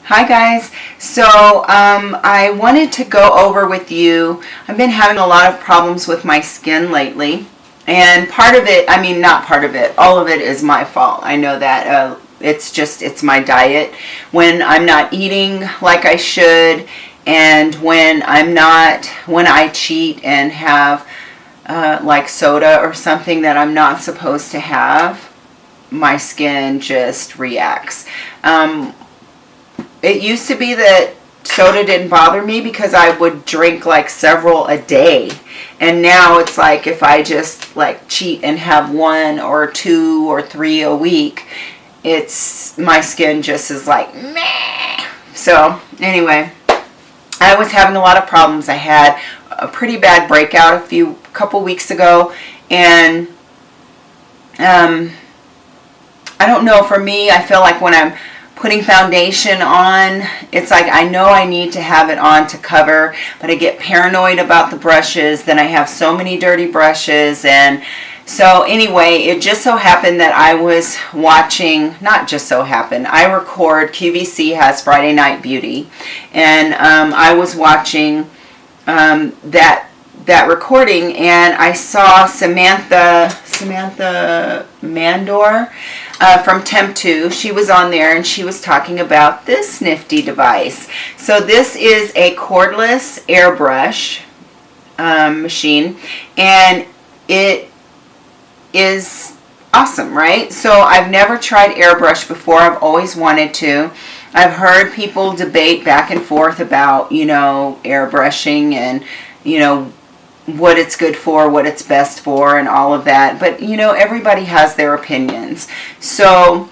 Hi guys. So I wanted to go over with you. I've been having a lot of problems with my skin lately, and part of it, I mean not part of it, all of it is my fault. I know that it's my diet. When I'm not eating like I should, and when I cheat and have like soda or something that I'm not supposed to have, my skin just reacts. It used to be that soda didn't bother me because I would drink like several a day. And now it's like if I just like cheat and have 1 or 2 or 3 a week, my skin just is like meh. So anyway, I was having a lot of problems. I had a pretty bad breakout a couple weeks ago, and I don't know, for me, I feel like when I'm putting foundation on, it's like I know I need to have it on to cover, but I get paranoid about the brushes. Then I have so many dirty brushes. And so anyway, it just so happened that I was watching, not just so happened, I record, QVC has Friday Night Beauty, and I was watching that recording, and I saw Samantha Mandor from TEMPTU. She was on there, and she was talking about this nifty device. So this is a cordless airbrush machine, and it is awesome, right? So I've never tried airbrush before. I've always wanted to. I've heard people debate back and forth about, airbrushing and, what it's good for, what it's best for, and all of that. But, everybody has their opinions. So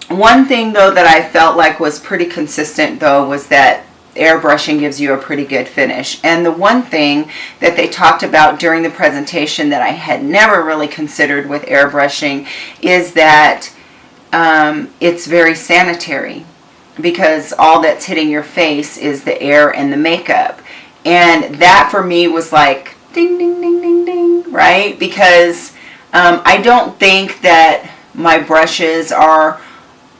one thing, though, that I felt like was pretty consistent, though, was that airbrushing gives you a pretty good finish. And the one thing that they talked about during the presentation that I had never really considered with airbrushing is that it's very sanitary, because all that's hitting your face is the air and the makeup. And that for me was like ding, ding, ding, ding, ding, right? Because I don't think that my brushes are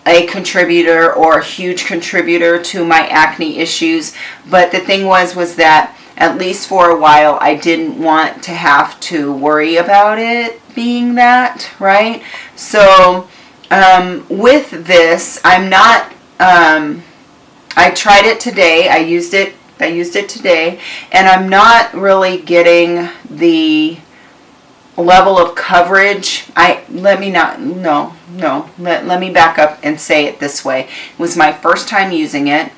a contributor or a huge contributor to my acne issues. But the thing was that at least for a while, I didn't want to have to worry about it being that, right? So with this, I'm not, I tried it today. I used it today, and I'm not really getting the level of coverage. Let me back up and say it this way. It was my first time using it.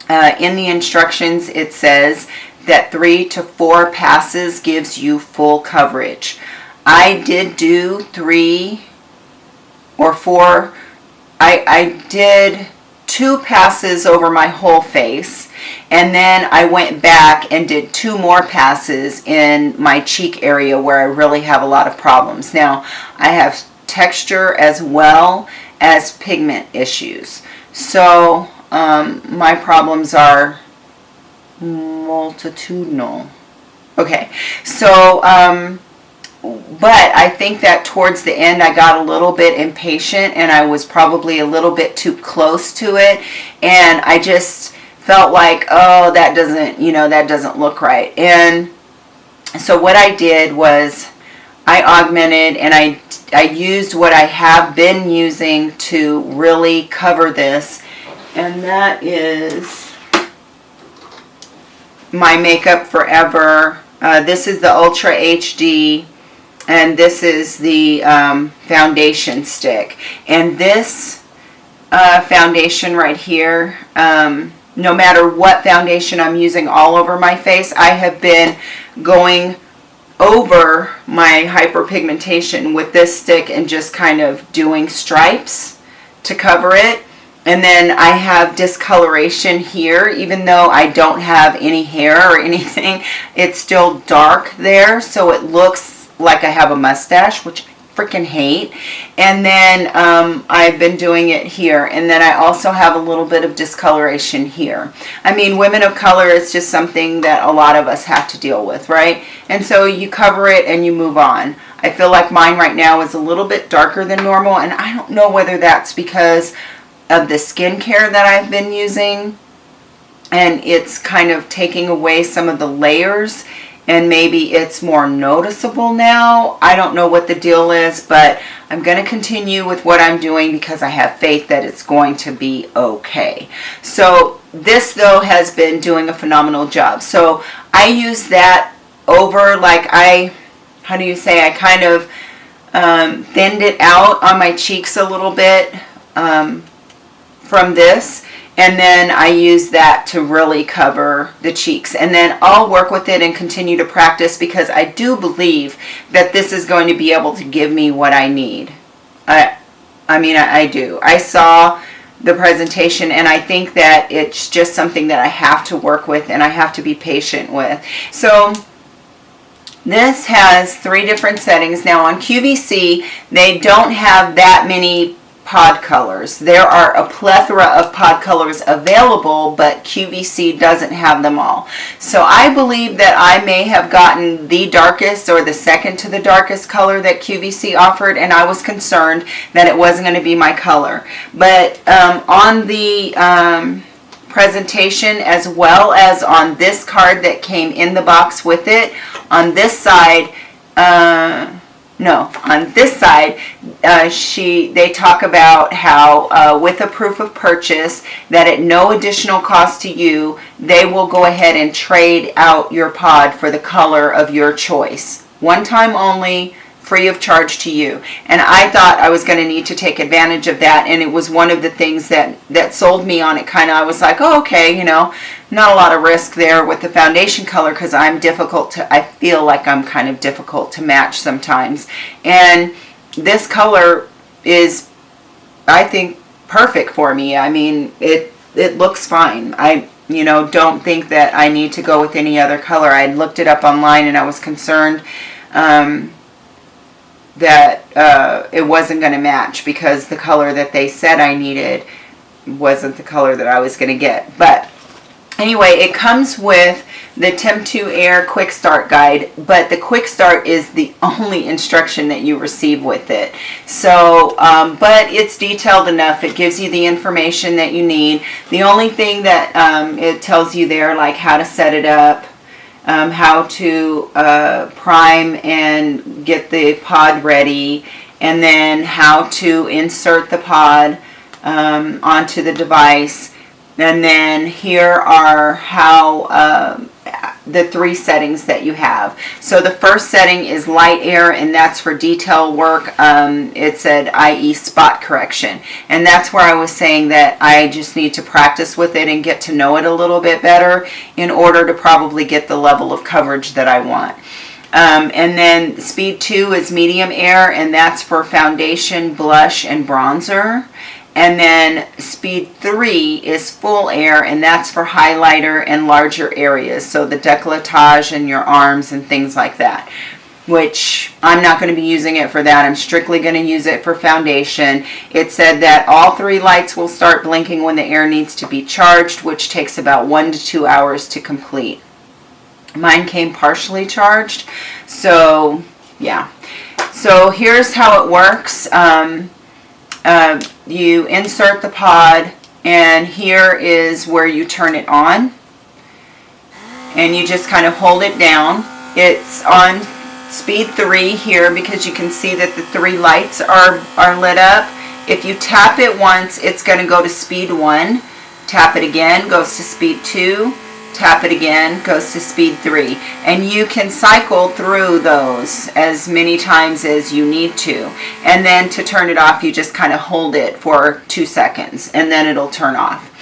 In the instructions, it says that 3 to 4 passes gives you full coverage. I did do 3 or 4. I did 2 passes over my whole face, and then I went back and did 2 more passes in my cheek area where I really have a lot of problems. Now, I have texture as well as pigment issues. So my problems are multitudinal. Okay, so but I think that towards the end I got a little bit impatient, and I was probably a little bit too close to it, and I just felt like, oh, that doesn't look right. And so what I did was I augmented, and I used what I have been using to really cover this, and that is my Makeup Forever. This is the Ultra HD, and this is the foundation stick. And this foundation right here, no matter what foundation I'm using all over my face, I have been going over my hyperpigmentation with this stick and just kind of doing stripes to cover it. And then I have discoloration here, even though I don't have any hair or anything, it's still dark there, so it looks like I have a mustache, which I freaking hate. And then I've been doing it here, and then I also have a little bit of discoloration here. I mean, women of color is just something that a lot of us have to deal with, right? And so you cover it and you move on. I feel like mine right now is a little bit darker than normal, and I don't know whether that's because of the skincare that I've been using, and it's kind of taking away some of the layers, and maybe it's more noticeable now. I don't know what the deal is, but I'm going to continue with what I'm doing because I have faith that it's going to be okay. So this, though, has been doing a phenomenal job. So I use that over, like, I kind of thinned it out on my cheeks a little bit from this. And then I use that to really cover the cheeks. And then I'll work with it and continue to practice, because I do believe that this is going to be able to give me what I need. I do. I saw the presentation, and I think that it's just something that I have to work with and I have to be patient with. So this has 3 different settings. Now on QVC, they don't have that many pod colors. There are a plethora of pod colors available, but QVC doesn't have them all. So I believe that I may have gotten the darkest or the second to the darkest color that QVC offered, and I was concerned that it wasn't going to be my color. But on the presentation, as well as on this card that came in the box with it, on this side, they talk about how with a proof of purchase, that at no additional cost to you, they will go ahead and trade out your pod for the color of your choice. One time only, free of charge to you. And I thought I was going to need to take advantage of that, and it was one of the things that sold me on it. I was like, oh, okay, not a lot of risk there with the foundation color, because I feel like I'm kind of difficult to match sometimes. And this color is, I think, perfect for me. I mean, it looks fine. I don't think that I need to go with any other color. I looked it up online, and I was concerned that it wasn't going to match, because the color that they said I needed wasn't the color that I was going to get. But anyway, it comes with the TEMPTU Air Quick Start Guide, but the Quick Start is the only instruction that you receive with it. So, but it's detailed enough. It gives you the information that you need. The only thing that it tells you there, like how to set it up, how to prime and get the pod ready, and then how to insert the pod onto the device. And then here are how the 3 settings that you have. So the first setting is light air, and that's for detail work. It said i.e. spot correction, and that's where I was saying that I just need to practice with it and get to know it a little bit better in order to probably get the level of coverage that I want. And then speed 2 is medium air, and that's for foundation, blush, and bronzer. And then speed 3 is full air, and that's for highlighter and larger areas, so the décolletage and your arms and things like that, which I'm not going to be using it for that. I'm strictly going to use it for foundation. It said that all 3 lights will start blinking when the air needs to be charged, which takes about 1 to 2 hours to complete. Mine came partially charged, so yeah. So here's how it works. You insert the pod, and here is where you turn it on, and you just kind of hold it down. It's on speed 3 here, because you can see that the 3 lights are lit up. If you tap it once, it's going to go to speed 1. Tap it again, goes to speed 2. Tap it again, goes to speed 3. And you can cycle through those as many times as you need to. And then to turn it off, you just kind of hold it for 2 seconds, and then it'll turn off.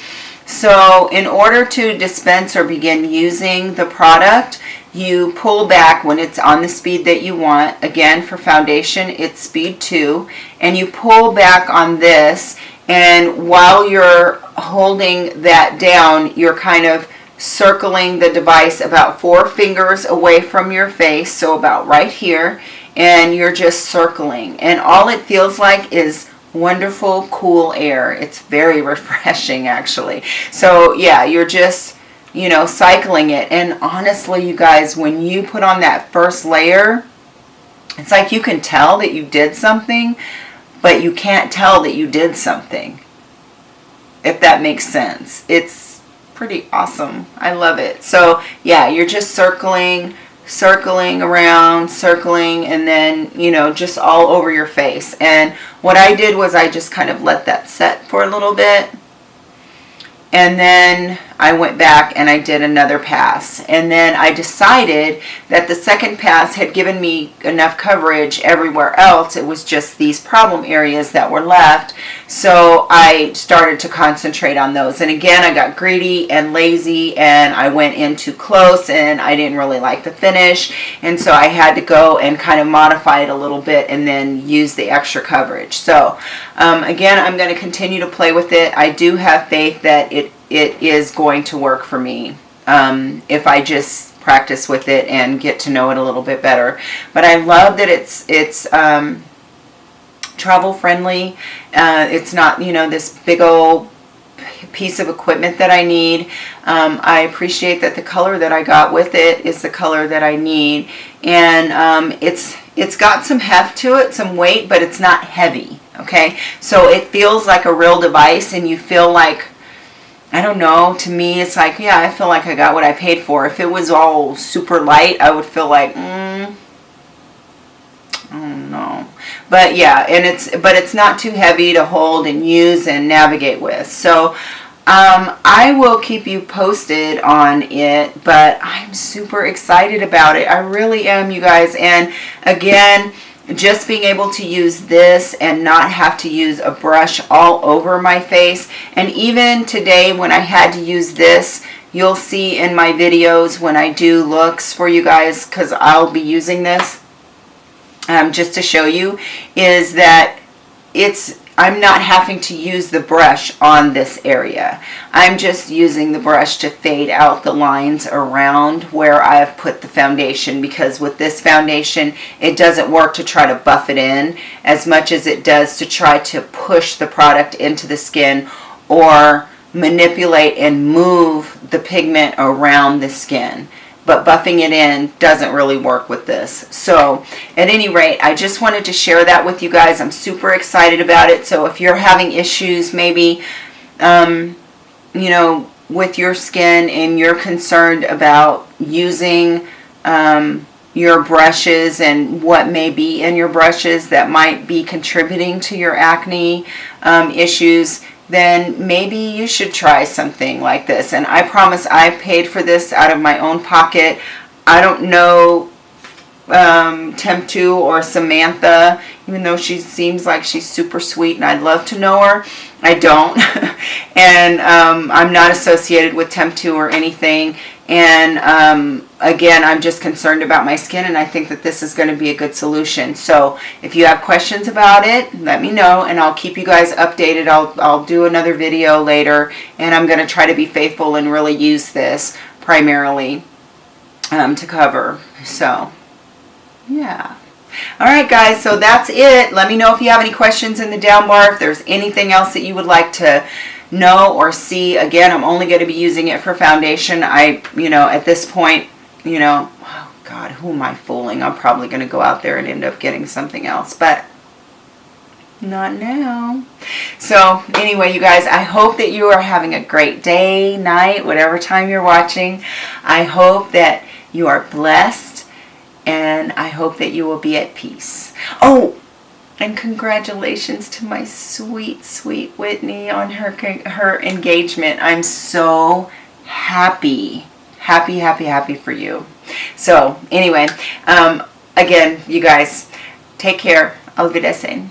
So in order to dispense or begin using the product, you pull back when it's on the speed that you want. Again, for foundation, it's speed 2. And you pull back on this, and while you're holding that down, you're kind of circling the device about 4 fingers away from your face, so about right here, and you're just circling, and all it feels like is wonderful cool air. It's very refreshing, actually. So yeah, you're just cycling it, and honestly, you guys, when you put on that first layer, it's like you can tell that you did something, but you can't tell that you did something. if that makes sense. It's pretty awesome. I love it. So yeah, you're just circling around, and then, you know, just all over your face. And what I did was I just kind of let that set for a little bit. And then I went back and I did another pass. And then I decided that the second pass had given me enough coverage everywhere else. It was just these problem areas that were left. So I started to concentrate on those. And again, I got greedy and lazy, and I went in too close, and I didn't really like the finish. And so I had to go and kind of modify it a little bit and then use the extra coverage. So again, I'm going to continue to play with it. I do have faith that it is going to work for me if I just practice with it and get to know it a little bit better. But I love that it's travel friendly. It's not, you know, this big old piece of equipment that I need. I appreciate that the color that I got with it is the color that I need, and it's got some heft to it, some weight, but it's not heavy. Okay, so it feels like a real device, and you feel like, I don't know, to me it's like, yeah, I feel like I got what I paid for. If it was all super light, I would feel like, I don't know. But yeah, and it's not too heavy to hold and use and navigate with. So I will keep you posted on it, but I'm super excited about it. I really am, you guys. And again, just being able to use this and not have to use a brush all over my face. And even today when I had to use this, you'll see in my videos when I do looks for you guys, because I'll be using this just to show you, is that I'm not having to use the brush on this area. I'm just using the brush to fade out the lines around where I've put the foundation, because with this foundation, it doesn't work to try to buff it in as much as it does to try to push the product into the skin or manipulate and move the pigment around the skin. But buffing it in doesn't really work with this. So at any rate, I just wanted to share that with you guys. I'm super excited about it. So if you're having issues maybe, you know, with your skin, and you're concerned about using your brushes and what may be in your brushes that might be contributing to your acne issues, then maybe you should try something like this. And I promise I paid for this out of my own pocket. I don't know TEMPTU or Samantha, even though she seems like she's super sweet and I'd love to know her. I don't. And I'm not associated with TEMPTU or anything. And again, I'm just concerned about my skin, and I think that this is going to be a good solution. So if you have questions about it, let me know, and I'll keep you guys updated. I'll do another video later, and I'm going to try to be faithful and really use this primarily to cover. So yeah. All right, guys, so that's it. Let me know if you have any questions in the down bar, if there's anything else that you would like to know or see. Again, I'm only going to be using it for foundation. You know, at this point, you know, oh God, who am I fooling? I'm probably going to go out there and end up getting something else, but not now. So anyway, you guys, I hope that you are having a great day, night, whatever time you're watching. I hope that you are blessed, and I hope that you will be at peace. Oh, and congratulations to my sweet, sweet Whitney on her engagement. I'm so happy. Happy, happy, happy for you. So anyway, again, you guys, take care. Auf Wiedersehen.